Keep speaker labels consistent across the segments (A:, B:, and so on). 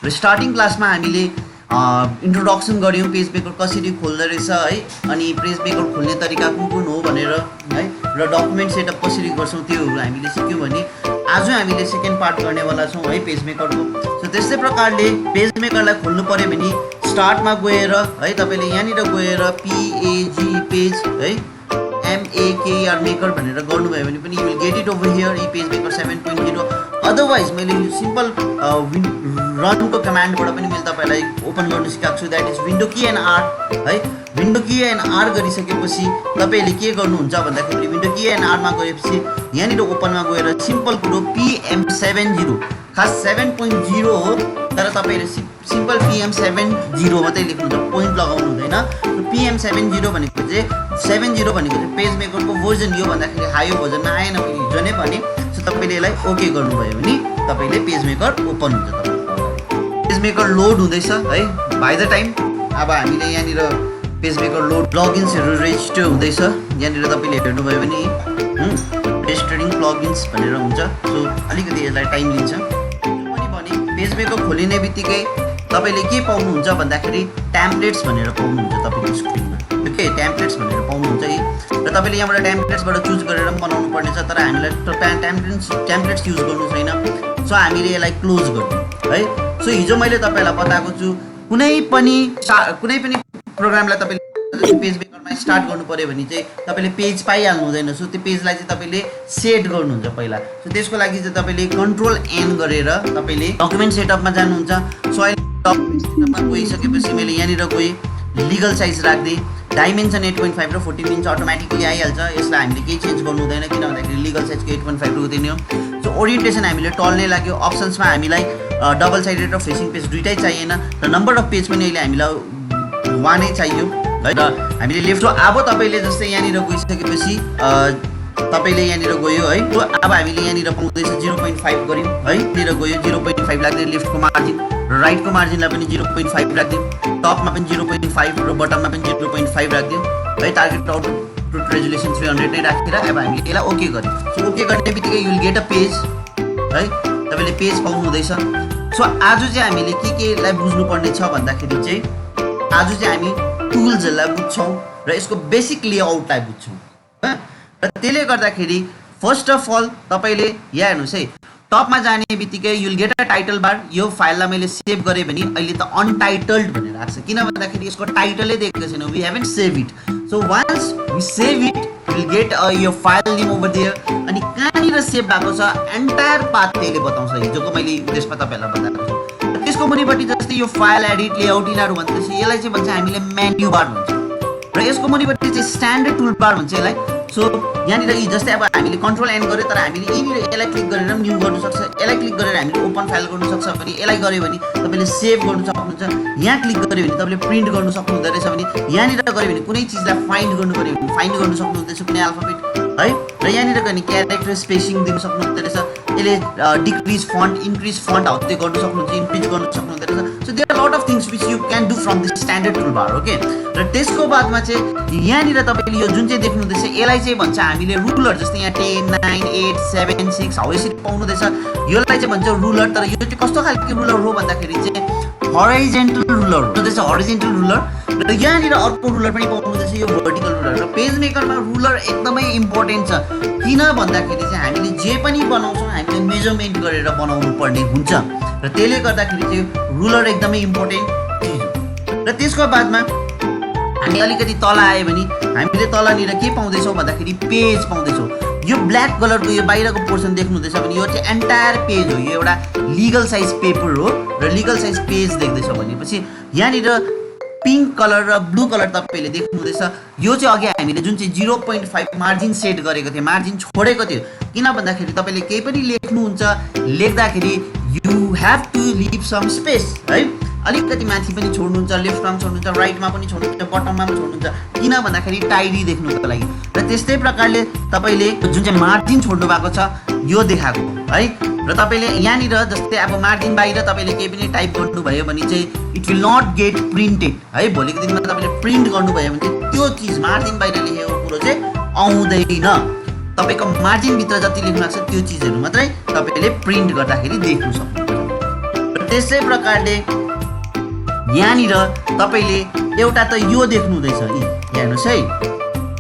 A: र स्टार्टिङ क्लासमा हामीले इन्ट्रोडक्सन गऱ्यौँ पेज मेकर कसरी खोल्दो रहेछ है, अनि पेज मेकर खोल्ने तरिका कुन कुन हो भनेर है, र डकुमेन्ट सेटअप कसरी गर्छौँ त्योहरू हामीले सिक्यौँ भने आज हामीले सेकेन्ड पार्ट गर्नेवाला छौँ है पेज मेकरको। सो त्यस्तै प्रकारले पेज मेकरलाई खोल्नु पऱ्यो भने स्टार्टमा गएर है तपाईँले यहाँनिर गएर पेज है MEKER मेकर भनेर गर्नुभयो भने पनि you will get it over here e PageMaker 7.0। Otherwise मैले यो सिम्पल रनको कमान्डबाट पनि मैले तपाईँलाई ओपन गर्नु सिकाएको छु, that is window key and R है। विन्डो की एन्ड आर गरिसकेपछि तपाईँले के गर्नुहुन्छ भन्दाखेरि विन्डो की एन्ड आरमा गएपछि यहाँनिर ओपनमा गएर सिम्पल कुरो PM70 खास 7.0 हो, तर तपाईँले सिम्पल PM70 मात्रै लेख्नुहुन्छ, पोइन्ट लगाउनु हुँदैन। PM70 भनेको चाहिँ 70 भनेको चाहिँ पेज मेकरको भर्जन यो भन्दाखेरि हाई भर्जनमा आएन भने हिजो नै भने। सो तपाईँले यसलाई ओके गर्नुभयो भने तपाईँले पेज मेकर ओपन हुन्छ। तपाईँको पेज मेकर लोड हुँदैछ है। बाई द टाइम अब हामीले यहाँनिर पेज मेकर लोड प्लगइन्सहरू रेजिस्टर हुँदैछ। यहाँनिर तपाईँले हेर्नुभयो भने रेजिस्टरिङ प्लगइन्स भनेर हुन्छ। सो अलिकति यसलाई टाइम लिन्छ पनि भने पेज मेकर खोलिने बित्तिकै तपाईँले के पाउनुहुन्छ भन्दाखेरि टेम्प्लेट्स भनेर पाउनुहुन्छ तपाईँको स्क्रिनमा। ओके, टेम्प्लेट्स भनेर पाउनुहुन्छ है, र तपाईँले यहाँबाट टेम्प्लेट्सबाट चुज गरेर पनि बनाउनु पर्नेछ, तर हामीलाई टेम्प्लेट्स युज गर्नु छैन। सो हामीले यसलाई क्लोज गर्छौँ है। सो हिजो मैले तपाईँलाई बताएको छु कुनै पनि प्रोग्रामलाई तपाईँले पेज मेकरमा स्टार्ट गर्नु पऱ्यो भने चाहिँ तपाईँले पेज पाइहाल्नु हुँदैन। सो त्यो पेजलाई चाहिँ तपाईँले सेट गर्नुहुन्छ पहिला। सो त्यसको लागि चाहिँ तपाईँले Ctrl+N गरेर तपाईँले डकुमेन्ट सेटअपमा जानुहुन्छ। सो अहिले डकुमेन्ट सेटअपमा गइसकेपछि मैले यहाँनिर गएँ, लिगल साइज राख्दिएँ, डाइमेन्सन 8.5 र 14 इन्च अटोमेटिकली आइहाल्छ। यसलाई हामीले केही चेन्ज गर्नु हुँदैन, किन भन्दाखेरि लिगल साइजको 8.5 रुँदैन हो। सो ओरिएन्टेसन हामीले टल्नै लाग्यो। अप्सन्समा हामीलाई डबल साइडेड र फेसिङ पेज दुइटै चाहिएन, र नम्बर अफ पेज पनि अहिले हामीलाई 1 नै चाहियो है। र हामीले लेफ्ट अब तपाईँले जस्तै यहाँनिर गइसकेपछि तपाईँले यहाँनिर गयो है। तो अब हामीले यहाँनिर पाउँदैछ 0.5 गऱ्यौँ है। यहाँनिर गयो 0.5 लाग्दै लेफ्टको मार्जिन र राइटको मार्जिनलाई पनि 0.5 राखिदिउँ, टपमा पनि 0.5 र बटममा पनि 0.5 राखिदिउँ है। टार्गेट आउटपुट रेजुलेसन 300 नै राखेर अब हामीले यसलाई ओके गर्यौँ। सो ओके गर्ने बित्तिकै you will get a page है, तपाईँले पेज पाउनु हुँदैछ। सो आज चाहिँ हामीले केलाई बुझ्नुपर्ने छ भन्दाखेरि चाहिँ आज चाहिँ हामी टुल्सहरूलाई बुझ्छौँ र यसको बेसिक लेआउटलाई बुझ्छौँ र त्यसले गर्दाखेरि फर्स्ट अफ अल तपाईँले यहाँ हेर्नुहोस् है, टपमा जाने बित्तिकै you'll get a title bar. यो फाइललाई मैले सेभ गरेँ भने अहिले त अनटाइटल्ड भनेर आएको छ, किन भन्दाखेरि यसको टाइटलै दिएको छैन, we haven't save it. So once we save it will get यो फाइल नेम ओभर देयर। अनि कहाँनिर सेभ भएको छ एन्टायर पाथ त्यसले बताउँछ, हिजोको मैले उद्देश्यमा तपाईँहरूलाई बताएको छु। त्यसको मुनिपट्टि जस्तै यो फाइल एडिट लेआउट यिनीहरू भनेपछि यसलाई चाहिँ भन्छ हामीले मेन्यु बार भन्छ, र यसको मुनिपट्टि चाहिँ स्ट्यान्डर्ड टुल बार भन्छ यसलाई। सो यहाँनिर जस्तै अब हामीले Ctrl+N गऱ्यो, तर हामीले यहीँनिर यसलाई क्लिक गरेर न्यू गर्नु सक्छ, यसलाई क्लिक गरेर हामीले ओपन फाइल गर्नु सक्छ भने, यसलाई गऱ्यो भने तपाईँले सेभ गर्नु सक्नुहुन्छ। यहाँ क्लिक गऱ्यो भने तपाईँले प्रिन्ट गर्नु सक्नुहुँदो रहेछ भने, यहाँनिर गऱ्यो भने कुनै चिजलाई फाइन्ड गर्नु पऱ्यो भने फाइन्ड गर्नु सक्नुहुँदैछ, कुनै अल्फाबेट है। र यहाँनिर गयो भने क्यारेक्टर स्पेसिङ दिनु सक्नुहुँदो रहेछ, यसले डिक्रिज फन्ट इन्क्रिज फन्ट हौ त्यो गर्नु सक्नुहुन्छ, इन्क्रिज गर्नु सक्नुहुँदो रहेछ। So there are lot of things which you can do from this standard tool bar. Okay, र त्यसको बादमा चाहिँ यहाँनिर तपाईँले यो जुन चाहिँ देख्नुहुँदैछ यसलाई चाहिँ भन्छ हामीले रुलर। जस्तै यहाँ 10, 9, 8, 7, 6 हौ यसरी पाउनुहुँदैछ, यसलाई चाहिँ भन्छ रुलर। तर यो चाहिँ कस्तो खालको रुलर हो भन्दाखेरि चाहिँ हराइजेन्टल रुलर हुँदैछ, हराइजेन्टल रुलर। र यहाँनिर अर्को रुलर पनि पाउनुहुँदैछ, यो भर्टिकल रुलर। र पेज मेकरमा रुलर एकदमै इम्पोर्टेन्ट छ, किन भन्दाखेरि चाहिँ हामीले जे पनि बनाउँछौँ हामीले मेजरमेन्ट गरेर बनाउनु पर्ने हुन्छ, र त्यसले गर्दाखेरि चाहिँ रुलर एकदमै इम्पोर्टेन्ट चिज हो। र त्यसको बादमा हामी अलिकति तल आयो भने हामीले तलनिर के पाउँदैछौँ भन्दाखेरि पेज पाउँदैछौँ। यो ब्ल्याक कलरको यो बाहिरको पोर्सन देख्नुहुँदैछ भने यो चाहिँ एन्टायर पेज हो, यो एउटा लिगल साइज पेपर हो र लिगल साइज पेज देख्दैछ भनेपछि यहाँनिर पिङ्क कलर र ब्लू कलर तपाईँले देख्नुहुँदैछ। यो चाहिँ अघि हामीले जुन चाहिँ 0.5 मार्जिन सेट गरेको थियो, मार्जिन छोडेको थियो, किन भन्दाखेरि तपाईँले केही पनि लेख्नुहुन्छ, लेख्दाखेरि you have to leave some space है। अलिकति माथि पनि छोड्नुहुन्छ, लेफ्टमा पनि छोड्नुहुन्छ, राइटमा पनि छोड्नुहुन्छ, बटममा पनि छोड्नुहुन्छ, किन भन्दाखेरि टाइडी देख्नुको लागि। र त्यस्तै प्रकारले तपाईँले जुन चाहिँ मार्जिन छोड्नु भएको छ यो देखाएको है। र तपाईँले यहाँनिर जस्तै अब मार्जिन बाहिर तपाईँले केही पनि टाइप गर्नुभयो भने चाहिँ it will not get printed है। भोलिको दिनमा तपाईँले प्रिन्ट गर्नुभयो भने चाहिँ त्यो चिज मार्जिन बाहिर लेखेको कुरो चाहिँ आउँदैन। तपाईँको मार्जिनभित्र जति लेख्नु भएको छ त्यो चिजहरू मात्रै तपाईँले प्रिन्ट गर्दाखेरि देख्नु सक्नुहुन्छ। त्यसै प्रकारले यहाँनिर तपाईले एउटा त यो देख्नु हुँदैछ हेर्नुस् है,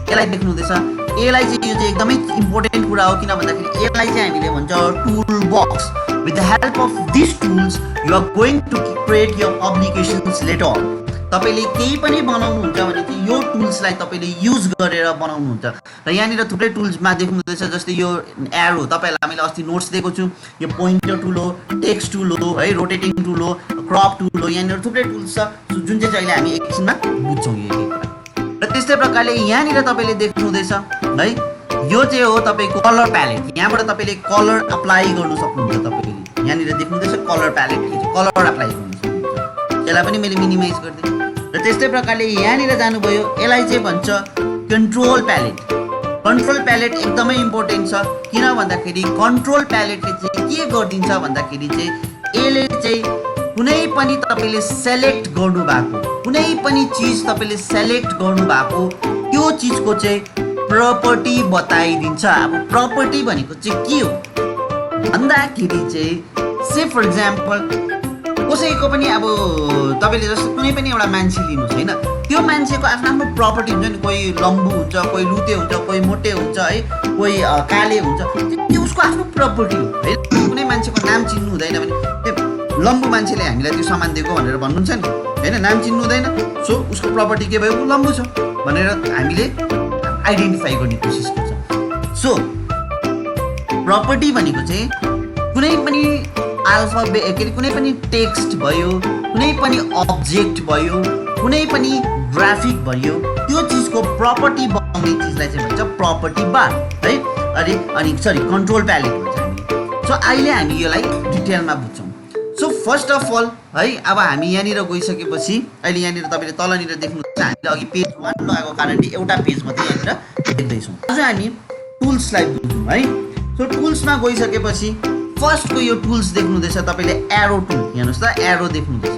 A: यसलाई देख्नु हुँदैछ। यसलाई चाहिँ यो चाहिँ एकदमै इम्पोर्टेन्ट कुरा हो, किन भन्दाखेरि यसलाई चाहिँ हामीले भन्छ tool box. With the help of this tools you are going to create your publications letter. तपाईले केही पनि बनाउनुहुन्छ भने चाहिँ यो टुल्सलाई तपाईले युज गरेर बनाउनुहुन्छ। र यहाँनिर थुप्रै टुल्समा देख्नुहुँदैछ, जस्तै यो एरो, तपाईँहरूलाई मैले अस्ति नोट्स दिएको छु, यो पोइन्टर टुल हो, टेक्स्ट टुल हो है, रोटेटिङ टुल हो, क्रप टुल हो, यहाँनिर थुप्रै टुल्स छ जुन चाहिँ अहिले हामी एकछिनमा बुझ्छौँ यो कुरा। र त्यस्तै प्रकारले यहाँनिर तपाईँले देख्नुहुँदैछ है, यो चाहिँ हो तपाईँको कलर प्यालेट। यहाँबाट तपाईँले कलर अप्लाई गर्नु सक्नुहुन्छ। तपाईँले यहाँनिर देख्नुहुँदैछ कलर प्यालेट, कलर अप्लाई गर्नु सक्नुहुन्छ। यसलाई पनि मैले मिनिमाइज गरिदिएँ। र त्यस्तै प्रकारले यहाँनिर जानुभयो, यसलाई चाहिँ भन्छ कन्ट्रोल प्यालेट। कन्ट्रोल प्यालेट एकदमै इम्पोर्टेन्ट छ, किन भन्दाखेरि कन्ट्रोल प्यालेटले चाहिँ के गरिदिन्छ भन्दाखेरि चाहिँ यसले चाहिँ कुनै पनि तपाईँले सेलेक्ट गर्नुभएको कुनै पनि चिज तपाईँले सेलेक्ट गर्नुभएको त्यो चिजको चाहिँ प्रपर्टी बताइदिन्छ। अब प्रपर्टी भनेको चाहिँ के हो भन्दाखेरि चाहिँ से फर इक्जाम्पल कसैको पनि अब तपाईँले जस्तो कुनै पनि एउटा मान्छे लिनुहोस् होइन, त्यो मान्छेको आफ्नो आफ्नो प्रपर्टी हुन्छ नि। कोही लम्बु हुन्छ, कोही लुते हुन्छ, कोही मोटे हुन्छ है, कोही काले हुन्छ, त्यो उसको आफ्नो प्रपर्टी हो है। कुनै मान्छेको नाम चिन्नु हुँदैन भने त्यो लम्बु मान्छेले हामीलाई त्यो सामान दिएको भनेर भन्नुहुन्छ नि होइन, नाम चिन्नु हुँदैन, सो उसको प्रपर्टी के भयो, ऊ लम्बु छ भनेर हामीले आइडेन्टिफाई गर्ने कोसिस गर्छ। सो प्रपर्टी भनेको चाहिँ कुनै पनि अल्फाबेट के अरे कुनै पनि टेक्स्ट भयो, कुनै पनि अब्जेक्ट भयो, कुनै पनि ग्राफिक भयो, त्यो चिजको प्रपर्टी बनाउने चिजलाई चाहिँ भन्छ प्रपर्टी बार है। अनि कन्ट्रोल प्यालेट भन्छ हामीले। सो अहिले हामी यसलाई डिटेलमा बुझ्छौँ। सो फर्स्ट अफ अल है, अब हामी यहाँनिर गइसकेपछि अहिले यहाँनिर तपाईँले तलनिर देख्नुहुन्छ, हामीले अघि पेज 1 लगाएको कारणले एउटा पेज मात्रै यहाँनिर देख्दैछौँ। आज हामी टुल्सलाई बुझ्छौँ है। सो टुल्समा गइसकेपछि फर्स्टको यो टुल्स देख्नुहुँदैछ तपाईँले, एरो टुल हेर्नुहोस् त, एरो देख्नुहुँदैछ।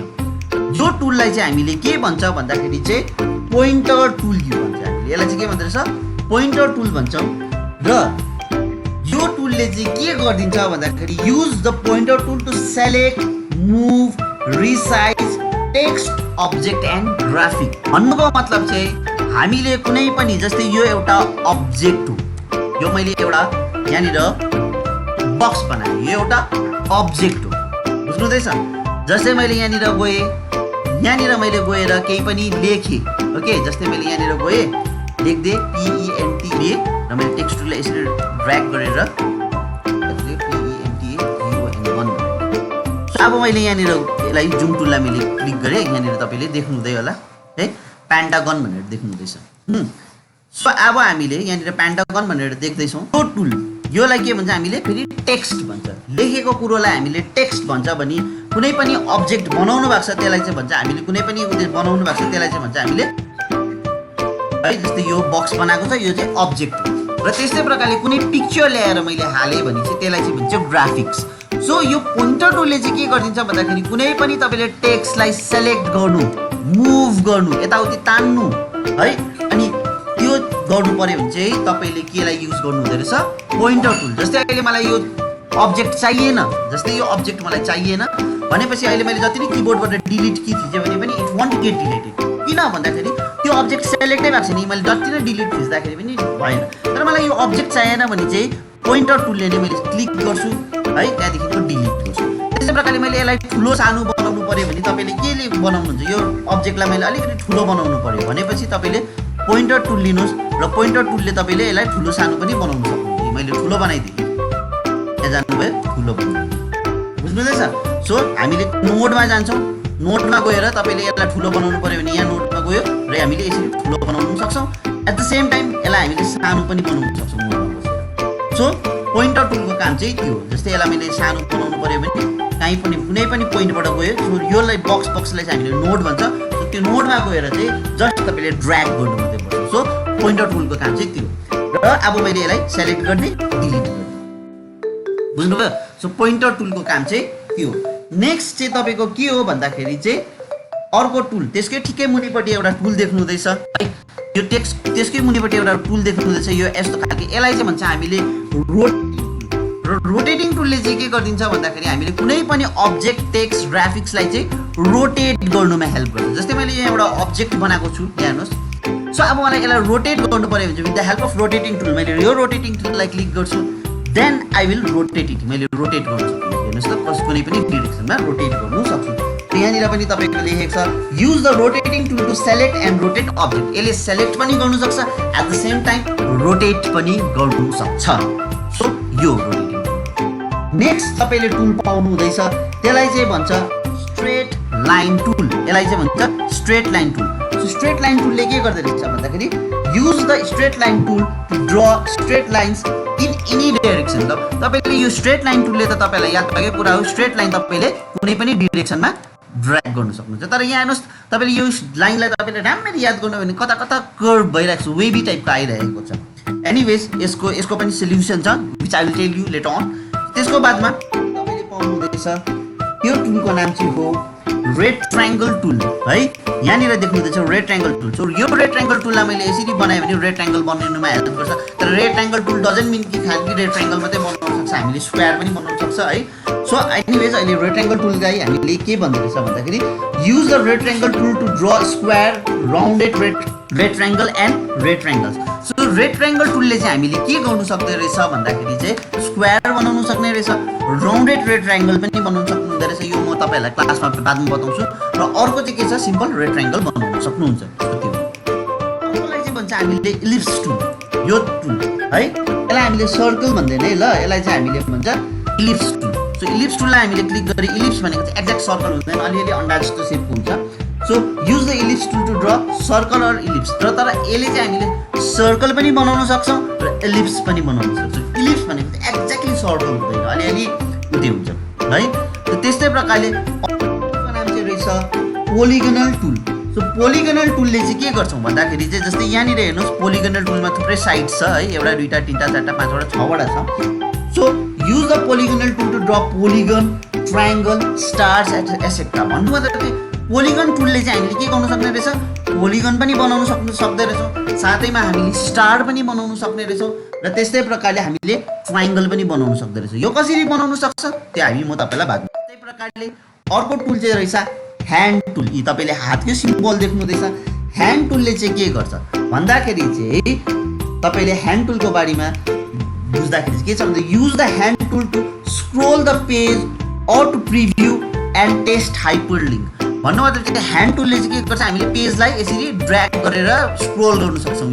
A: यो टुललाई चाहिँ हामीले के भन्छ भन्दाखेरि चाहिँ पोइन्टर टुल यो भन्छ हामीले। यसलाई चाहिँ के भन्छ रहेछ, पोइन्टर टुल भन्छौँ। र यो टुलले चाहिँ के गरिदिन्छ भन्दाखेरि use the pointer tool to select, move, resize text, object and graphic. भन्नुको मतलब चाहिँ हामीले कुनै पनि जस्तै यो एउटा अब्जेक्ट हो, यो मैले एउटा यहाँनिर बक्स बनाएँ, यो एउटा अब्जेक्ट हो, बुझ्नुहुँदैछ। जस्तै मैले यहाँनिर गएँ, यहाँनिर मैले गएर केही पनि लेखेँ, ओके, जस्तै मैले यहाँनिर गएँ लेख्दै PENTA र मैले टेक्स्ट टुललाई यसरी ड्र्याग गरेर PENTA अब मैले यहाँनिर यसलाई जुम टुललाई मैले क्लिक गरेँ, यहाँनिर तपाईँले देख्नुहुँदै होला है, पेन्टागन भनेर देख्नुहुँदैछ। सो अब हामीले यहाँनिर पेन्टागन भनेर देख्दैछौँ। यो टुल योलाई के भन्छ हामीले, फेरि टेक्स्ट भन्छ। लेखेको कुरोलाई हामीले टेक्स्ट भन्छ भने कुनै पनि अब्जेक्ट बनाउनु भएको छ त्यसलाई चाहिँ भन्छ हामीले, कुनै पनि बनाउनु भएको छ त्यसलाई चाहिँ भन्छ हामीले है। जस्तै यो बक्स बनाएको छ, यो चाहिँ अब्जेक्ट हो। र त्यस्तै प्रकारले कुनै पिक्चर ल्याएर मैले हालेँ भने चाहिँ त्यसलाई चाहिँ भन्छ ग्राफिक्स। सो यो पोइन्टर टुलले चाहिँ के गरिदिन्छ भन्दाखेरि कुनै पनि तपाईँले टेक्स्टलाई सेलेक्ट गर्नु, मुभ गर्नु, यताउति तान्नु है, अनि त्यो गर्नु पर्यो भने चाहिँ तपाईँले केलाई युज गर्नु हुँदो रहेछ, पोइन्टर टुल। जस्तै अहिले मलाई यो अब्जेक्ट चाहिएन, जस्तै यो अब्जेक्ट मलाई चाहिएन भनेपछि अहिले मैले जति नै किबोर्डबाट डिलिट की थिचेँ भने पनि इट वन्ट गेट डिलिटेड। किन भन्दाखेरि त्यो अब्जेक्ट सेलेक्टै भएको छैन, मैले जति नै डिलिट थिच्दाखेरि पनि भएन। तर मलाई यो अब्जेक्ट चाहिएन भने चाहिँ पोइन्टर टुलले नै मैले क्लिक गर्छु है, त्यहाँदेखिको डिलिट गर्छु। त्यस्तै प्रकारले मैले यसलाई ठुलो सानो बनाउनु पर्यो भने तपाईँले केले बनाउनुहुन्छ, यो अब्जेक्टलाई मैले अलिकति ठुलो बनाउनु पर्यो भनेपछि तपाईँले पोइन्टर टुल लिनुहोस् र पोइन्टर टुलले तपाईँले यसलाई ठुलो सानो पनि बनाउनु सक्नुहुन्छ। मैले ठुलो बनाइदिएँ, यहाँ जानुभयो ठुलो बनाउनु, बुझ्नुहुँदैछ। सो हामीले नोटमा जान्छौँ, नोटमा गएर तपाईँले यसलाई ठुलो बनाउनु पर्यो भने यहाँ नोटमा गयो र हामीले यसरी ठुलो बनाउनु सक्छौँ। एट द सेम टाइम यसलाई हामीले सानो पनि बनाउनु सक्छौँ नोटमा बसेर। सो पोइन्टर टुलको काम चाहिँ त्यो हो। जस्तै यसलाई मैले सानो बनाउनु पर्यो भने कहीँ पनि कुनै पनि पोइन्टबाट गयो, सो योलाई बक्सलाई चाहिँ हामीले नोट भन्छ। सो त्यो नोटमा गएर चाहिँ जस्ट तपाईँले ड्र्याग गर्नु मात्रै पर्छ। सो पोइन्टर टुलको काम चाहिँ त्यो हो। र अब मैले यसलाई सेलेक्ट गर्ने, डिलिट गर्ने, बुझ्नुभयो। सो पोइन्टर टुलको काम चाहिँ त्यो हो। नेक्स्ट चाहिँ तपाईँको के हो भन्दाखेरि चाहिँ अर्को टुल, त्यसकै ठिकै मुनिपट्टि एउटा टुल देख्नुहुँदैछ है, यो त्यसकै मुनिपट्टि एउटा टुल देख्नुहुँदैछ, यो यस्तो खालको। यसलाई चाहिँ भन्छ हामीले र रोटेटिङ टुलले चाहिँ के गरिदिन्छ भन्दाखेरि हामीले कुनै पनि अब्जेक्ट टेक्स्ट ग्राफिक्सलाई चाहिँ रोटेट गर्नुमा हेल्प गर्छ। जस्तै मैले यहाँ एउटा अब्जेक्ट बनाएको छु, यहाँ हेर्नुहोस्। सो अब मलाई यसलाई रोटेट गर्नु पर्यो भने चाहिँ with the help of rotating tool मैले यो रोटेटिङ टुललाई क्लिक गर्छु, then I will rotate it. मैले रोटेट गर्नु सक्छु, हेर्नुहोस् त, कुनै पनि डिरेक्सनमा रोटेट गर्नु सक्छु। यहाँनिर पनि तपाईँको लेखेको छ use the rotating tool to select and rotate object. यसले सेलेक्ट पनि गर्नु सक्छ, at the same time rotate पनि गर्नु सक्छ। सो यो रोटेटिङ टुल। नेक्स्ट तपाईँले टुल पाउनु हुँदैछ, त्यसलाई चाहिँ भन्छ स्ट्रेट लाइन टुल। यसलाई चाहिँ भन्छ straight line tool. So straight line टुलले के गर्दो रहेछ भन्दाखेरि use the straight line tool to draw straight lines in any direction. तपाईँले यो स्ट्रेट लाइन टुलले त तपाईँलाई याद भएकै कुरा हो, स्ट्रेट लाइन तपाईँले कुनै पनि डिरेक्सनमा ड्र्याग गर्नु सक्नुहुन्छ। तर यहाँ हेर्नुहोस्, तपाईँले यो लाइनलाई तपाईँले राम्ररी याद गर्नु भने कता कता कर्भ भइरहेको छ, वेभी टाइपको आइरहेको छ। एनिवेज यसको पनि सोल्युसन छ, which I will tell you later on. त्यसको बादमा तपाईँले पाउनु हुँदैछ यो टुलको नाम चाहिँ हो रेड ट्रायङ्गल टुल है। यहाँनिर देख्नुहुँदैछ रेड ट्रायङ्गल टुल। सो यो रेड ट्रायङ्गल टुललाई मैले यसरी बनाएँ भने रेड ट्रायङ्गल बनिनुमा हेल्प गर्छ। तर red triangle tool doesn't mean कि खालि रेड ट्रायङ्गल मात्रै बनाउन सक्छ, हामीले स्क्वायर पनि बनाउन सक्छ है। सो एनिवेज अहिले रेड ट्रायङ्गल टुललाई हामीले के भन्दो रहेछ भन्दाखेरि use the red triangle tool to draw square rounded red triangle and red triangles. So red triangle टुलले चाहिँ हामीले के गर्नु सक्दो रहेछ भन्दाखेरि चाहिँ स्क्वायर बनाउनु सक्ने रहेछ, राउन्डेड रेड ट्रायङ्गल पनि बनाउनु सक्नुहुँदो रहेछ। यो म तपाईँहरूलाई क्लासमा बादमा बताउँछु। र अर्को चाहिँ के छ, सिम्पल रेड ट्रायङ्गल बनाउनु सक्नुहुन्छ। अर्कोलाई चाहिँ भन्छ हामीले इलिप्स टुल। यो टुल है, यसलाई हामीले सर्कल भन्दैन है ल, यसलाई चाहिँ हामीले भन्छ इलिप्स टुल। सो इलिप्स टुललाई हामीले क्लिक गरेर इलिप्स भनेको चाहिँ एक्ज्याक्ट सर्कल हुँदैन, अलिअलि अन्डा जस्तो सेपको हुन्छ। So use the ellipse tool to draw circle or ellipse. र तर यसले चाहिँ हामीले सर्कल पनि बनाउन सक्छौँ र इलिप्स पनि बनाउन सक्छौँ। इलिप्स भनेको चाहिँ एक्ज्याक्टली सर्कल हुँदैन, अलिअलि उतै हुन्छ है। त्यस्तै प्रकारले अर्को नाम चाहिँ रहेछ पोलिगनल टुल। सो पोलिगनल टुलले चाहिँ के गर्छौँ भन्दाखेरि चाहिँ जस्तै यहाँनिर हेर्नुहोस्, पोलिगनल टुलमा थुप्रै साइड्स छ है, एउटा दुईवटा तिनवटा चारवटा पाँचवटा छवटा छ। So use the polygonal tool to draw polygon, triangle, stars etcetera. भन्नु मतलब चाहिँ पोलिगन टुलले चाहिँ हामीले के गर्नु सक्ने रहेछ, पोलिगन पनि बनाउनु सक्दो रहेछौँ, साथैमा हामीले स्टार पनि बनाउनु सक्ने रहेछौँ, र त्यस्तै प्रकारले हामीले ट्रायङ्गल पनि बनाउनु सक्दो रहेछ। यो कसरी बनाउनु सक्छ त्यो म तपाईँलाई बात। त्यस्तै प्रकारले अर्को टुल चाहिँ रहेछ ह्यान्ड टुल। यी तपाईँले हातको सिम्बल देख्नुहुँदैछ। ह्यान्ड टुलले चाहिँ के गर्छ भन्दाखेरि चाहिँ तपाईँले ह्यान्ड टुलको बारेमा बुझ्दाखेरि के छ भन्दा use the hand tool to scroll the page or to preview and test hyperlink. भन्नु मतलब चाहिँ ह्यान्ड टुलले चाहिँ के गर्छ, हामीले पेजलाई यसरी ड्र्याग गरेर स्क्रोल गर्नु सक्छौँ।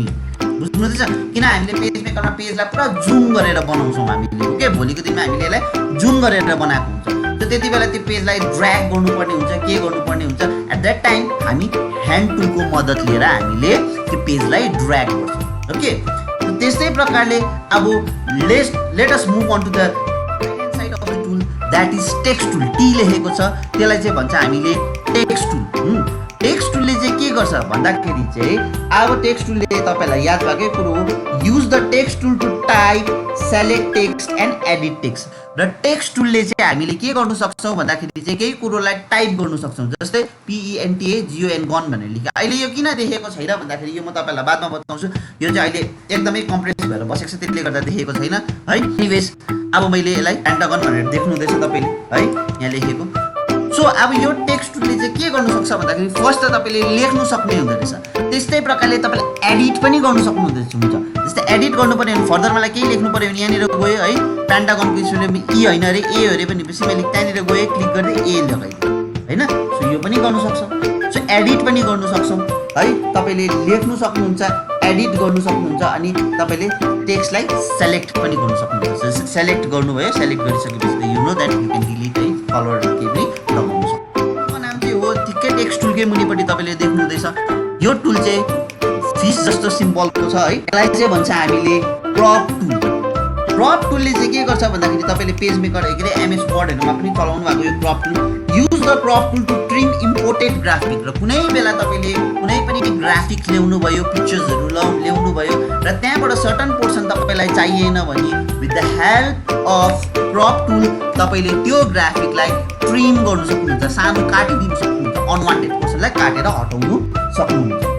A: बुझ्नुहुँदैछ, किन हामीले पेज मेकरमा पेजलाई पुरा जुम गरेर बनाउँछौँ हामीले, ओके। भोलिको दिनमा हामीले यसलाई जुम गरेर बनाएको हुन्छ, त त्यति बेला त्यो पेजलाई ड्र्याग गर्नुपर्ने हुन्छ, के गर्नुपर्ने हुन्छ, एट द्याट टाइम हामी ह्यान्ड टुलको मद्दत लिएर हामीले त्यो पेजलाई ड्र्याग गर्छौँ, ओके। त्यस्तै प्रकारले अब let us move on to the side of the tool, that is text tool. T लेखेको छ, त्यसलाई चाहिँ भन्छ हामीले टेक्स्ट टुल। टेक्स्ट टुलले चाहिँ के गर्छ भन्दाखेरि चाहिँ अब टेक्स्ट टुलले तपाईँलाई याद भएकै कुरो हो, use the text tool to type, select text and edit text. र टेक्स्ट टुलले चाहिँ हामीले के गर्नु सक्छौँ भन्दाखेरि चाहिँ केही कुरोलाई टाइप गर्नु सक्छौँ, जस्तै PENTAGON गन भनेर लेख्यो। अहिले यो किन देखेको छैन भन्दाखेरि यो म तपाईँलाई बादमा बताउँछु। यो चाहिँ अहिले एकदमै कम्प्रेस भएर बसेको छ, त्यसले गर्दा देखेको छैन है। एनिवेज अब मैले यसलाई पेन्टागन भनेर देख्नुहुँदैछ तपाईँले है, यहाँ लेखेको। सो अब यो टेक्स्ट टुलले चाहिँ के गर्नु सक्छ भन्दाखेरि फर्स्ट त तपाईँले लेख्नु सक्ने हुँदो रहेछ, त्यस्तै प्रकारले तपाईँले एडिट पनि गर्नु सक्नुहुँदो हुन्छ। जस्तै एडिट गर्नु पर्यो भने फर्दर मलाई केही लेख्नु पऱ्यो भने यहाँनिर गयो है, पेन्टागनको स्टुडियोमा ई होइन अरे ए अरे पनि पछि मैले त्यहाँनिर गएँ, क्लिक गर्दै ए लगाइदिएँ होइन। सो यो पनि गर्नु सक्छौँ। सो एडिट पनि गर्नु सक्छौँ है, तपाईँले लेख्नु सक्नुहुन्छ, एडिट गर्नु सक्नुहुन्छ, अनि तपाईँले टेक्स्टलाई सेलेक्ट पनि गर्नु सक्नुहुन्छ। सेलेक्ट गर्नुभयो, सेलेक्ट गरिसकेपछि you know that you can delete है, कलर केही पनि लगाउनु सक्छ। यो नाम चाहिँ हो ठिक्कै टेक्स्ट टुलकै मुनिपट्टि तपाईँले देख्नुहुँदैछ। यो टुल चाहिँ फिस जस्तो सिम्बलको छ है, यसलाई चाहिँ भन्छ हामीले क्रप टुल। क्रप टुलले चाहिँ के गर्छ भन्दाखेरि तपाईँले पेज मेकर के अरे MS वर्डहरूमा पनि चलाउनु भएको यो crop tool. Use the crop tool to trim imported graphic. र कुनै बेला तपाईँले कुनै पनि ग्राफिक ल्याउनु भयो, पिक्चर्सहरू ल्याउनु भयो, र त्यहाँबाट सर्टन पोर्सन तपाईँलाई चाहिएन भने with the help of crop tool तपाईँले त्यो ग्राफिकलाई ट्रिम गर्नु सक्नुहुन्छ, सानो काटिदिनु सक्नुहुन्छ, अनवान्टेड पोर्सनलाई काटेर हटाउनु सक्नुहुन्छ।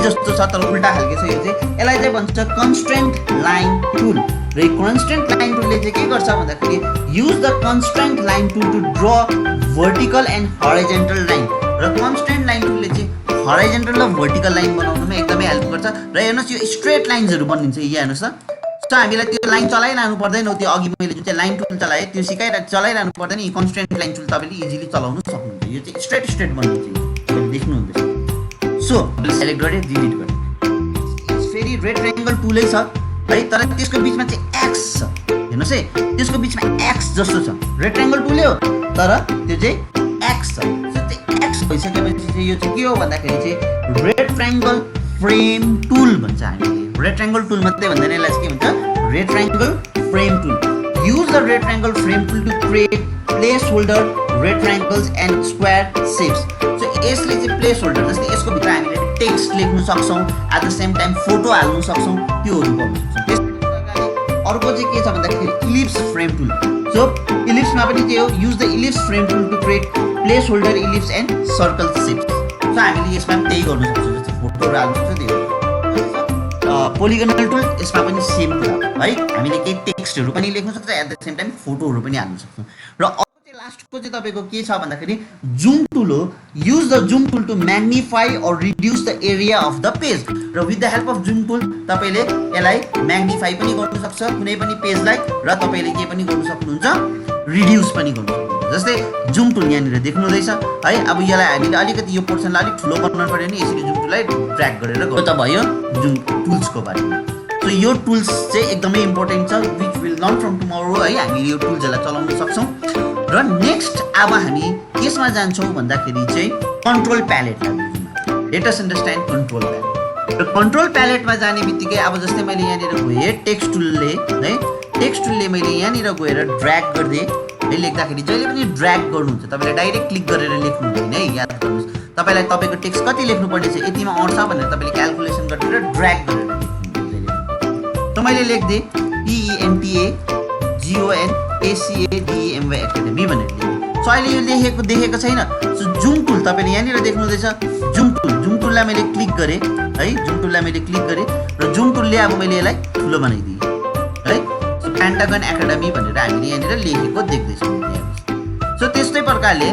A: जस्तो छ तर उल्टा खालको छ यो चाहिँ, यसलाई चाहिँ भन्छ कन्स्ट्रेन्ट लाइन टुल। र यो कन्स्ट्रेन्ट लाइन टुलले चाहिँ के गर्छ भन्दाखेरि use the constraint line tool to draw vertical and horizontal line र कन्स्ट्रेन्ट लाइन टुलले चाहिँ हराइजन्टल र भर्टिकल लाइन बनाउनुमा एकदमै हेल्प गर्छ र हेर्नुहोस् यो स्ट्रेट लाइन्सहरू बनिन्छ यहाँ हेर्नुहोस् त सो हामीलाई त्यो लाइन चलाइरहनु पर्दैन त्यो अघि मैले जुन चाहिँ लाइन टुल चलाएँ त्यो चलाइरहनु पर्दैन यो कन्स्ट्रेन्ट लाइन टुल तपाईँले इजिली चलाउनु सक्नुहुन्छ यो चाहिँ स्ट्रेट बनिन्छ देख्नुहुँदैछ सो सेलेक्ट गरेँ डिलिट गरेँ फेरि रेड ट्रायङ्गल टुलै छ है तर त्यसको बिचमा चाहिँ एक्स छ हेर्नुहोस् है त्यसको बिचमा एक्स जस्तो छ रेड ट्रायङ्गल टुलै हो तर त्यो चाहिँ एक्स छ सो चाहिँ एक्स भइसकेपछि चाहिँ यो चाहिँ के हो भन्दाखेरि चाहिँ रेड ट्रायङ्गल फ्रेम टुल भन्छ हामीले रेड ट्रायङ्गल टुल मात्रै भन्दैन यसलाई के भन्छ red triangle frame tool use the red triangle frame tool to create placeholder red triangles and square shapes so यसले चाहिँ प्लेस होल्डर जस्तै यसको भित्र हामीले टेक्स्ट लेख्न सक्छौँ at the same time photo हाल्न सक्छौँ त्योहरू गर्नु सक्छौँ अर्को चाहिँ के छ भन्दाखेरि इलिप्स फ्रेम टुल सो इलिप्समा पनि त्यही हो use the ellipse frame tool to create placeholder ellipse and circle shapes so हामीले यसमा पनि त्यही गर्नु सक्छौँ जस्तै फोटोहरू हाल्नु सक्छौँ त्यही पोलिगनल टुल यसमा पनि सेम कुरा है हामीले केही टेक्स्टहरू पनि लेख्न सक्छौँ एट द सेम टाइम फोटोहरू पनि हाल्न सक्छौँ र अर्को चाहिँ लास्टको चाहिँ तपाईँको के छ भन्दाखेरि जुम टुल हो use the zoom tool to magnify or reduce the area of the page र with the help of zoom tool तपाईँले यसलाई म्याग्निफाई पनि गर्नु सक्छ कुनै पनि पेजलाई र तपाईँले के पनि गर्नु सक्नुहुन्छ रिड्युस पनि गर्नु सक्नुहुन्छ जस्तै जुम टुल यहाँनिर देख्नुहुँदैछ है अब यसलाई हामीले अलिकति यो पोर्सनलाई अलिक ठुलो बनाउनु पऱ्यो भने यसरी जुम टुललाई ड्र्याग गरेर गर्नु त भयो जुम टुल्सको बारेमा सो यो टुल्स चाहिँ एकदमै इम्पोर्टेन्ट छ which will learn from tomorrow है हामीले यो टुल्सहरूलाई चलाउन सक्छौँ र नेक्स्ट अब हामी केसमा जान्छौँ भन्दाखेरि चाहिँ कन्ट्रोल प्यालेटलाई let us understand control palette र कन्ट्रोल प्यालेटमा जाने बित्तिकै अब जस्तै मैले यहाँनिर गएँ टेक्स्ट टुलले मैले यहाँनिर गएर ड्र्याग गरिदिएँ है लेख्दाखेरि जहिले पनि ड्र्याग गर्नुहुन्छ तपाईँले डाइरेक्ट क्लिक गरेर लेख्नु हुँदैन है याद गर्नुहोस् तपाईँलाई तपाईँको टेक्स्ट कति लेख्नुपर्ने छ यतिमा अट्छ भनेर तपाईँले क्यालकुलेसन गरेर ड्र्याग गरेर लेख्नुहुन्छ त मैले लेख्दिएँ PENTAGONACADEMY एकाडेमी भनेर लेखेँ सो अहिले यो देखेको छैन सो जुम टुल तपाईँले यहाँनिर देख्नुहुँदैछ जुम टुललाई मैले क्लिक गरेँ है जुम टुललाई मैले क्लिक गरेँ र जुम टुलले अब मैले यसलाई ठुलो बनाइदिएँ है पेन्टागन एकाडेमी भनेर हामीले यहाँनिर लेखेको देख्दैछौँ सो त्यस्तै प्रकारले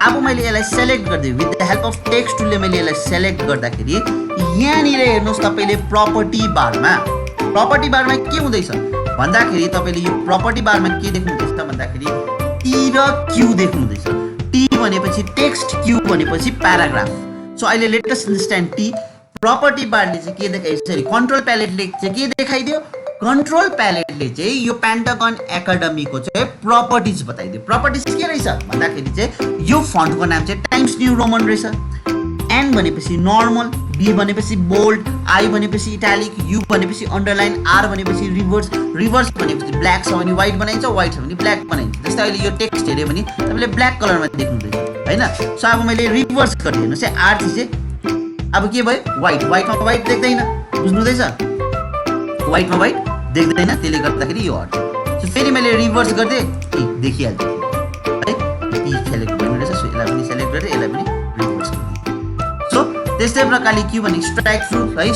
A: अब मैले यसलाई सेलेक्ट गरिदिएँ with the help of text टुलले मैले यसलाई सेलेक्ट गर्दाखेरि यहाँनिर हेर्नुहोस् तपाईँले प्रपर्टी बारमा के हुँदैछ भन्दाखेरि तपाईँले यो प्रपर्टी बारमा के देख्नुहुँदैछ भन्दाखेरि टी र क्यू देख्नुहुँदैछ टी भनेपछि टेक्स्ट क्यू भनेपछि प्याराग्राफ सो अहिले लेटेस्ट अन्डरस्ट्यान्ड टी प्रपर्टी बारले चाहिँ के देखाइदियो सरी कन्ट्रोल प्यालेटले चाहिँ के देखाइदियो कन्ट्रोल प्यालेटले चाहिँ यो पेन्टागन एकाडेमीको चाहिँ प्रपर्टिज बताइदियो प्रपर्टिज के रहेछ भन्दाखेरि चाहिँ यो फन्टको नाम चाहिँ टाइम्स न्यू रोमन रहेछ एन भनेपछि नर्मल बी भनेपछि बोल्ड आई भनेपछि इटालिक यु भनेपछि अन्डरलाइन आर भनेपछि रिभर्स भनेपछि ब्ल्याक छ भने व्हाइट बनाइन्छ व्हाइट छ भने ब्ल्याक बनाइन्छ जस्तै अहिले यो टेक्स्ट हेऱ्यो भने तपाईँले ब्ल्याक कलरमा देख्नुहुँदैछ होइन सो अब मैले रिभर्स गरिदिनु हेर्नुहोस् है आर चाहिँ अब के भयो व्हाइटमा व्हाइट देख्दैन बुझ्नुहुँदैछ व्हाइटमा व्हाइट देख्दैन त्यसले गर्दाखेरि यो हट्यो सो फेरि मैले रिभर्स गरिदिएँ देखिहाल्छ है सेलेक्ट गर्नु रहेछ सो यसलाई पनि सेलेक्ट गरेर यसलाई पनि रिभर्स गरिदिएँ सो त्यस्तै प्रकारले के भने स्ट्राइक थ्रु है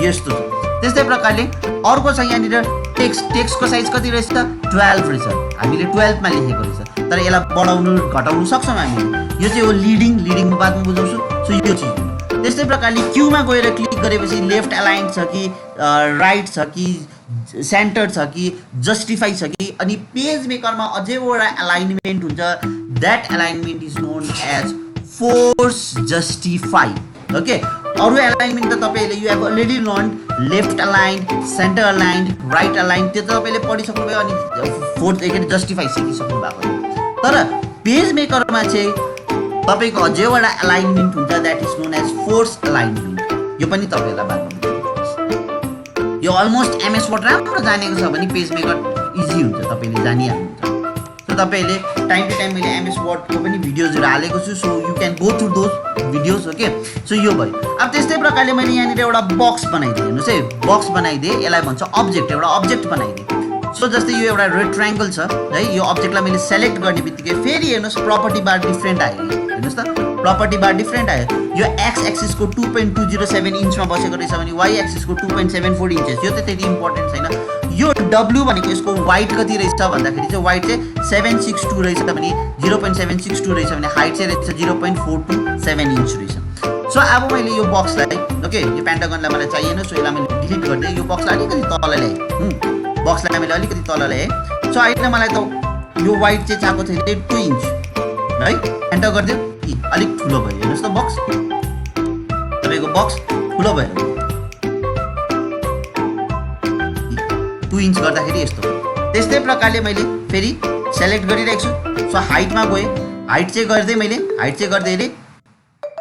A: यस्तो छ त्यस्तै प्रकारले अर्को छ यहाँनिर टेक्स्टको साइज कति रहेछ त 12 रहेछ हामीले 12 मा लेखेको रहेछ तर यसलाई बढाउनु घटाउनु सक्छौँ हामीले यो चाहिँ हो लिडिङको बादमा बुझाउँछु सो यो चिज त्यस्तै प्रकारले क्यूमा गएर क्लिक गरेपछि लेफ्ट अलाइन छ कि राइट छ कि सेन्टर छ कि जस्टिफाई छ कि अनि पेज मेकरमा अझै एउटा अलाइनमेन्ट हुन्छ that alignment is known as force justify okay अरू अलाइनमेन्ट त तपाईँले you have already learn left align centre align right align त्यो त तपाईँले पढिसक्नुभयो अनि फोर्थ एकचोटि जस्टिफाई सिकिसक्नु भएको तर पेज मेकरमा चाहिँ तपाईँको अझै एउटा अलाइनमेन्ट हुन्छ that is known as force alignment यो पनि तपाईँलाई बादमा यो अलमोस्ट एमएस वर्ड राम्रो जानेको छ भने पेज मेकर इजी हुन्छ तपाईँले जानिहाल्नुहुन्छ सो तपाईँले टाइम टु टाइम मैले एमएस वर्डको पनि भिडियोजहरू हालेको छु so you can go through those videos okay so यो भयो अब त्यस्तै प्रकारले मैले यहाँनिर एउटा बक्स बनाइदिएँ हेर्नुहोस् है बक्स बनाइदिएँ यसलाई भन्छ अब्जेक्ट एउटा अब्जेक्ट बनाइदिएँ सो जस्तै यो एउटा रेड ट्रायङ्गल छ है यो अब्जेक्टलाई मैले सेलेक्ट गर्ने बित्तिकै फेरि हेर्नुहोस् प्रपर्टी बार डिफ्रेन्ट आयो हेर्नुहोस् त प्रपर्टी बार डिफ्रेन्ट आयो यो एक्स एक्सिसको 2.207 इन्चमा बसेको रहेछ भने वाइ एक्सिसको 2.74 इन्चेस यो त त्यति इम्पोर्टेन्ट छैन यो W भनेको यसको वाइड कति रहेछ भन्दाखेरि चाहिँ वाइड चाहिँ 762 रहेछ भने 0.762 रहेछ भने हाइट चाहिँ रहेछ 0.427 इन्च रहेछ। सो अब मैले यो बक्सलाई ओके यो पेन्टागनलाई मलाई चाहिएन, सो यसलाई मैले डिलिट गरिदिएँ। यो बक्सलाई अलिकति तल ल्याएँ, बक्सलाई मैले अलिकति तल ल्याएँ। सो अहिले मलाई त यो वाइड चाहिँ चाहिएको थियो 2 इन्च है, एन्टर गरिदियो अलिक ठुलो भयो। हेर्नुहोस् त बक्स, तपाईँको बक्स ठुलो भयो 2 इन्च गर्दाखेरि यस्तो। त्यस्तै प्रकारले मैले फेरि सेलेक्ट गरिरहेको छु। सो हाइटमा गएँ, हाइट चाहिँ गर्दै मैले हाइट चाहिँ गर्दै अरे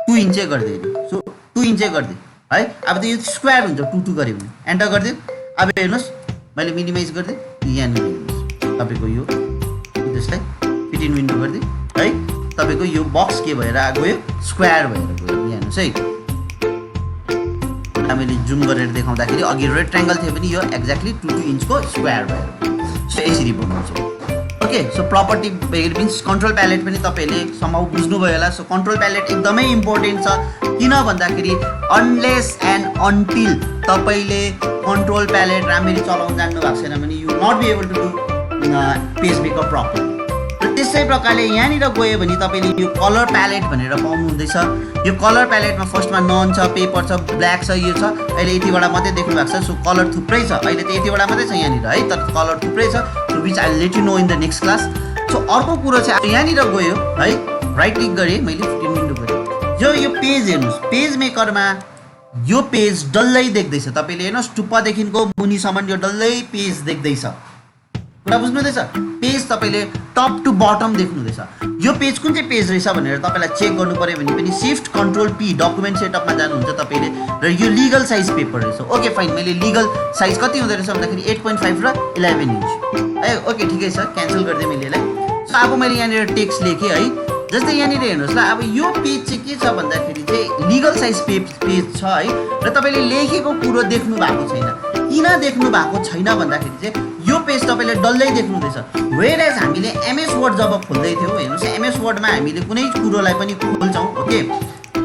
A: 2 इन्च चाहिँ गर्दै अरे, सो 2 इन्च चाहिँ गरिदिएँ है। अब त यो स्क्वायर हुन्छ 2 गऱ्यो भने, एन्टर गरिदियो। अब हेर्नुहोस् मैले मिनिमाइज गरिदिएँ, यहाँनिर हेर्नुहोस् तपाईँको यो त्यसलाई फिट इन विन्डो गरिदिएँ है। तपाईँको यो बक्स के भएर गयो, स्क्वायर भएर गयो। हेर्नुहोस् है, मैले जुम गरेर देखाउँदाखेरि अघि रेक्ट्याङ्गल थियो भने यो एक्ज्याक्टली 2 इन्चको स्क्वायर भएर। सो यसरी बनाउँछ okay. So property means control palette पनि तपाईँहरूले सम्भव बुझ्नुभयो होला। सो कन्ट्रोल प्यालेट एकदमै इम्पोर्टेन्ट छ, किन भन्दाखेरि अनलेस एन्ड अन्टिल तपाईँले कन्ट्रोल प्यालेट राम्ररी चलाउन जान्नु भएको छैन भने you not be able to do PageMaker proper. र त्यसै प्रकारले यहाँनिर गयो भने तपाईँले यो कलर प्यालेट भनेर पाउनुहुँदैछ। यो कलर प्यालेटमा फर्स्टमा नन छ, पेपर छ, ब्ल्याक छ, यो छ। अहिले यतिवटा मात्रै देख्नु भएको छ। सो कलर थुप्रै छ, अहिले त यतिवटा मात्रै छ यहाँनिर है, तर कलर थुप्रै छ। So which I let you know in the next class. So अर्को कुरो चाहिँ यहाँनिर गयो है, राइट क्लिक गरेँ मैले, फिट इन विन्डो गरेँ। यो पेज हेर्नुहोस्, पेज मेकरमा यो पेज डल्लै देख्दैछ। तपाईँले हेर्नुहोस् टुप्पादेखिको मुनिसम्म यो डल्लै पेज देख्दैछ, कुरा बुझ्नुहुँदैछ। पेज तपाईँले टप टु बटम देख्नुहुँदैछ। यो पेज कुन चाहिँ पेज रहेछ भनेर तपाईँलाई चेक गर्नु पऱ्यो भने पनि सिफ्ट कन्ट्रोल P डकुमेन्ट सेटअपमा जानुहुन्छ तपाईँले, र यो लिगल साइज पेपर रहेछ। ओके फाइन, मैले लिगल साइज कति हुँदो रहेछ भन्दाखेरि 8.5 र 11 इन्च है। ओके ठिकै छ, क्यान्सल गरिदिएँ मैले यसलाई। सो अब मैले यहाँनिर टेक्स्ट लेखेँ है। जस्तै यहाँनिर हेर्नुहोस् ल, अब यो पेज चाहिँ के छ भन्दाखेरि चाहिँ लिगल साइज पेज छ है, र तपाईँले लेखेको कुरो देख्नु भएको छैन। किन देख्नु भएको छैन भन्दाखेरि चाहिँ यो पेज तपाईँले डल्लै देख्नुहुँदैछ। वेयर एज हामीले एमएस वर्ड जब खोल्दै थियौँ, हेर्नुहोस् एमएस वर्डमा हामीले कुनै कुरोलाई पनि खोल्छौँ ओके।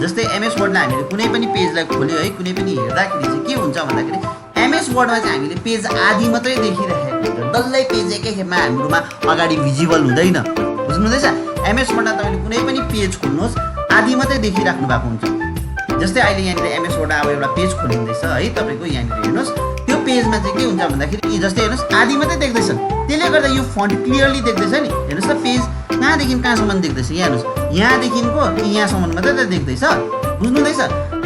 A: जस्तै एमएस वर्डमा हामीले कुनै पनि पेजलाई खोल्यो है, कुनै पनि हेर्दाखेरि चाहिँ के हुन्छ भन्दाखेरि एमएस वर्डमा चाहिँ हामीले पेज आधी मात्रै देखिरहेको हुन्छ, डल्लै पेज एकै खेपमा हाम्रोमा अगाडि भिजिबल हुँदैन, बुझ्नुहुँदैछ। एमएस वर्डमा तपाईँले कुनै पनि पेज खोल्नुहोस् आधी मात्रै देखिराख्नु भएको हुन्छ। जस्तै अहिले यहाँनिर एमएस वर्डमा अब एउटा पेज खोलिँदैछ है, तपाईँको यहाँनिर हेर्नुहोस् त्यो पेजमा चाहिँ के हुन्छ भन्दाखेरि जस्तै हेर्नुहोस् आधी मात्रै देख्दैछ, त्यसले गर्दा यो फन्ट क्लियरली देख्दैछ नि। हेर्नुहोस् त पेज कहाँदेखि कहाँसम्म देख्दैछ, यहाँ हेर्नुहोस् यहाँदेखिको यहाँसम्म मात्रै त देख्दैछ, बुझ्नुहुँदैछ।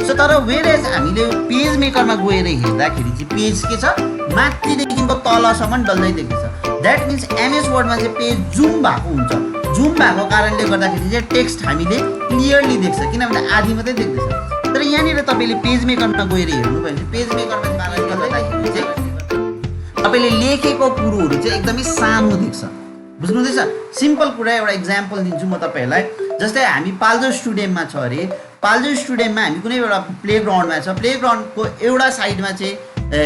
A: सो तर वेयर एज हामीले पेज मेकरमा गएर हेर्दाखेरि चाहिँ पेज के छ माथिदेखिको तलसम्म डल्लै देख्दैछ। द्याट मिन्स एमएस वर्डमा चाहिँ पेज जुम भएको हुन्छ। जुम भएको कारणले गर्दाखेरि चाहिँ टेक्स्ट हामीले क्लियरली देख्छ, किनभने आधी मात्रै देख्दैछ। तर यहाँनिर तपाईँले पेज मेकरमा गएर हेर्नुभयो भने पेज मेकरमा चाहिँ तपाईँले लेखेको कुरोहरू चाहिँ एकदमै सानो देख्छ, बुझ्नुहुँदैछ। सिम्पल कुरा एउटा इक्जाम्पल दिन्छु म तपाईँहरूलाई। जस्तै हामी पाल्जो स्टुडियममा छ अरे, पाल्जो स्टुडियममा हामी कुनै एउटा प्लेग्राउन्डमा छ, प्लेग्राउन्डको एउटा साइडमा चाहिँ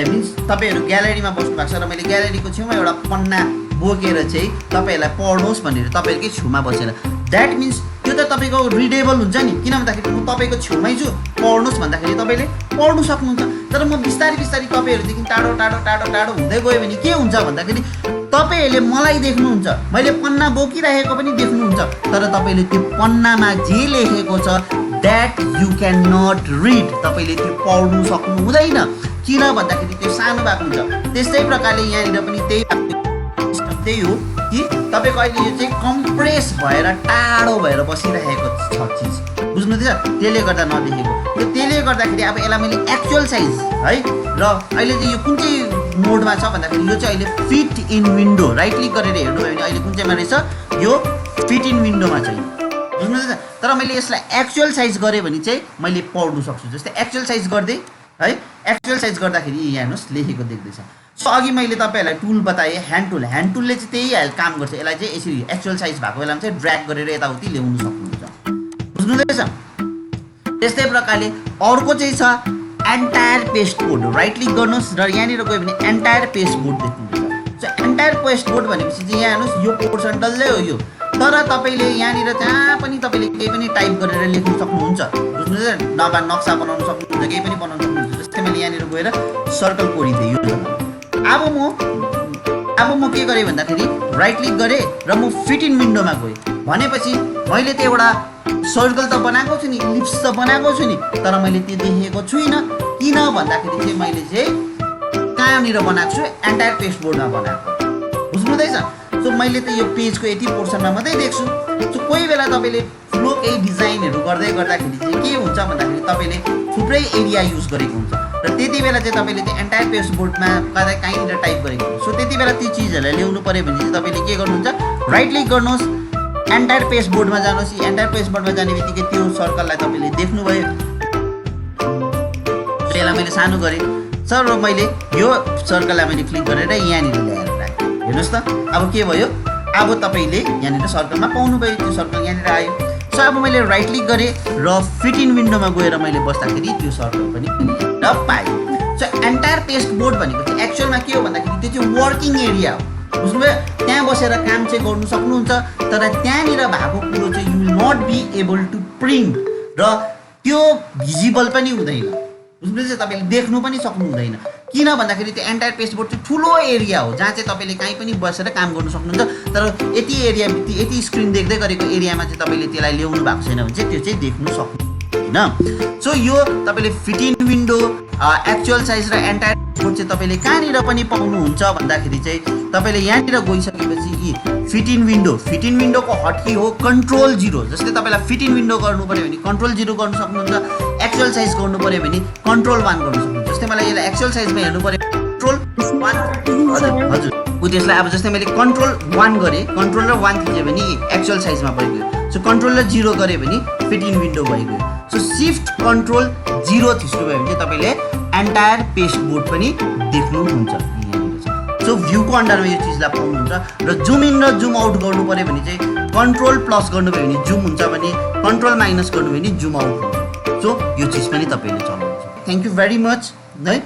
A: मिन्स तपाईँहरू ग्यालेरीमा बस्नु भएको छ र मैले ग्यालेरीको छेउमा एउटा पन्ना बोकेर चाहिँ तपाईँहरूलाई पढ्नुहोस् भनेर तपाईँहरूकै छेउमा बसेर, द्याट मिन्स त्यो त तपाईँको रिडेबल हुन्छ नि, किन भन्दाखेरि म तपाईँको छेउमै छु, पढ्नुहोस् भन्दाखेरि तपाईँले पढ्नु सक्नुहुन्छ। तर म बिस्तारै बिस्तारै तपाईँहरूदेखि टाढो टाढो टाढो टाढो हुँदै गयो भने के हुन्छ भन्दाखेरि तपाईँहरूले मलाई देख्नुहुन्छ, मैले पन्ना बोकिरहेको पनि देख्नुहुन्छ, तर तपाईँले त्यो पन्नामा जे लेखेको छ that you can not read, तपाईँले त्यो पढ्नु सक्नु हुँदैन, किन भन्दाखेरि त्यो सानो भएको हुन्छ। त्यस्तै प्रकारले यहाँनिर पनि त्यही हो कि तपाईँको अहिले यो चाहिँ कम्प्रेस भएर टाढो भएर बसिरहेको छ चिज, बुझ्नुहुँदैछ। त्यसले गर्दा नदेखेको, त्यसले गर्दाखेरि अब यसलाई मैले एक्चुअल साइज है, र अहिले चाहिँ यो कुन चाहिँ मोडमा छ भन्दाखेरि यो चाहिँ अहिले fit in window, right click गरेर हेर्नुभयो भने अहिले कुन चाहिँमा रहेछ, यो फिट इन विन्डोमा छ, बुझ्नुहुँदैछ। तर मैले यसलाई एक्चुअल साइज गरेँ भने चाहिँ मैले पढ्नु सक्छु। जस्तै एक्चुअल साइज गर्दै है, एक्चुअल साइज गर्दाखेरि यहाँ हेर्नुहोस् लेखेको देख्दैछ। सो अघि मैले तपाईँहरूलाई टुल बताएँ, ह्यान्ड टुल, ह्यान्ड टुलले चाहिँ त्यही काम गर्छ। यसलाई चाहिँ यसरी एक्चुअल साइज भएको बेलामा चाहिँ ड्र्याग गरेर यताउति ल्याउनु सक्नुहुन्छ, बुझ्नुहुँदैछ। त्यस्तै प्रकारले अर्को चाहिँ छ entire pasteboard, right click गर्नुहोस् र यहाँनिर गयो भने एन्टायर पेस्ट बोर्ड देख्नुहुँदैछ। सो एन्टायर पेस्ट बोर्ड भनेपछि चाहिँ यहाँ हेर्नुहोस् यो पोर्सन डल्लै हो यो, तर तपाईँले यहाँनिर जहाँ पनि तपाईँले केही पनि टाइप गरेर लेख्नु सक्नुहुन्छ, बुझ्नुहुन्छ। नभए नक्सा बनाउनु सक्नुहुन्छ, केही पनि बनाउनु सक्नुहुन्छ। जस्तै मैले यहाँनिर गएर सर्कल कोडिदिएँ यो अब म के गरेँ भन्दाखेरि राइट क्लिक गरेँ र म फिट इन विन्डोमा गएँ। भनेपछि मैले त्यो एउटा सर्कल त बनाएको छु नि, इलिप्स त बनाएको छु नि, तर मैले त्यो देखेको छुइनँ। किन भन्दाखेरि चाहिँ मैले चाहिँ कहाँनिर बनाएको छु, एन्टायर पेस्ट बोर्डमा बनाएको। बुझ्नुहुँदैछ? सो मैले त यो पेजको यति पोर्सनमा मात्रै देख्छु। सो कोही बेला तपाईँले फ्लो केही डिजाइनहरू गर्दाखेरि चाहिँ के हुन्छ भन्दाखेरि तपाईँले थुप्रै एरिया युज गरेको हुन्छ र त्यति बेला चाहिँ तपाईँले त्यो एन्टायर पेस्ट बोर्डमा कहीँनिर टाइप गरेको हुन्छ। सो त्यति बेला ती चिजहरूलाई ल्याउनु पऱ्यो भने चाहिँ तपाईँले के गर्नुहुन्छ, राइट क्लिक गर्नुहोस्, एन्टायर पेस्ट बोर्डमा जानुहोस्। एन्टायर पेस्ट बोर्डमा जाने बित्तिकै त्यो सर्कललाई तपाईँले देख्नुभयो। त्यसलाई मैले सानो गरेँ सर र मैले यो सर्कललाई मैले क्लिक गरेर यहाँनिर ल्याएर राखेँ। हेर्नुहोस् त अब के भयो, अब तपाईँले यहाँनिर सर्कलमा पाउनुभयो, त्यो सर्कल यहाँनिर आयो। सो अब मैले राइट क्लिक गरेँ र फिट इन विन्डोमा गएर मैले बस्दाखेरि त्यो सर्कल पनि पाएँ। सो एन्टायर पेस्ट बोर्ड भनेको चाहिँ एक्चुअलमा के हो भन्दाखेरि त्यो चाहिँ वर्किङ एरिया हो। बुझ्नुभयो? त्यहाँ बसेर काम चाहिँ गर्नु सक्नुहुन्छ, तर त्यहाँनिर भएको कुरो चाहिँ you will not be able to print र त्यो भिजिबल पनि हुँदैन। बुझ्नुहुन्छ? तपाईँले देख्नु पनि सक्नु हुँदैन। किन भन्दाखेरि त्यो एन्टायर पेस्ट बोर्ड चाहिँ ठुलो एरिया हो जहाँ चाहिँ तपाईँले कहीँ पनि बसेर काम गर्नु सक्नुहुन्छ, तर यति एरिया यति स्क्रिन देख्दै गरेको एरियामा चाहिँ तपाईँले त्यसलाई ल्याउनु भएको छैन भने चाहिँ त्यो चाहिँ देख्नु सक्नुहुन्न। सो यो तपाईँले fit in window, actual size र एन्टायर बोर्ड चाहिँ तपाईँले कहाँनिर पनि पाउनुहुन्छ भन्दाखेरि चाहिँ तपाईँले यहाँनिर गइसकेपछि यी फिट इन विन्डोको हटकी हो कन्ट्रोल 0। जस्तै तपाईँलाई फिट इन विन्डो गर्नु पऱ्यो भने कन्ट्रोल 0 गर्नु सक्नुहुन्छ, एक्चुअल साइज गर्नु पऱ्यो भने कन्ट्रोल 1 गर्नु सक्नुहुन्छ। जस्तै मलाई यसलाई एक्चुअल साइजमा हेर्नु पऱ्यो कन्ट्रोल 1 हजुर त्यसलाई अब जस्तै मैले कन्ट्रोल 1 गरेँ, कन्ट्रोल र 1 थिचेँ भने एक्चुअल साइजमा भइगयो। सो कन्ट्रोल र 0 गरेँ भने फिट इन विन्डो भइगयो। सो सिफ्ट कन्ट्रोल 0 थिच्नुभयो भने चाहिँ तपाईँले एन्टायर पेस्ट बोर्ड पनि देख्नुहुन्छ। सो भ्यूको अन्डरमा यो चिजलाई पाउनुहुन्छ र जुम इन र जुम आउट गर्नु पऱ्यो भने चाहिँ कन्ट्रोल प्लस गर्नुभयो भने जुम हुन्छ भने कन्ट्रोल माइनस गर्नुभयो भने जुम आउट हुन्छ। सो यो चिज पनि तपाईँले चलाउनुहुन्छ। थ्याङ्क यू भेरी मच है।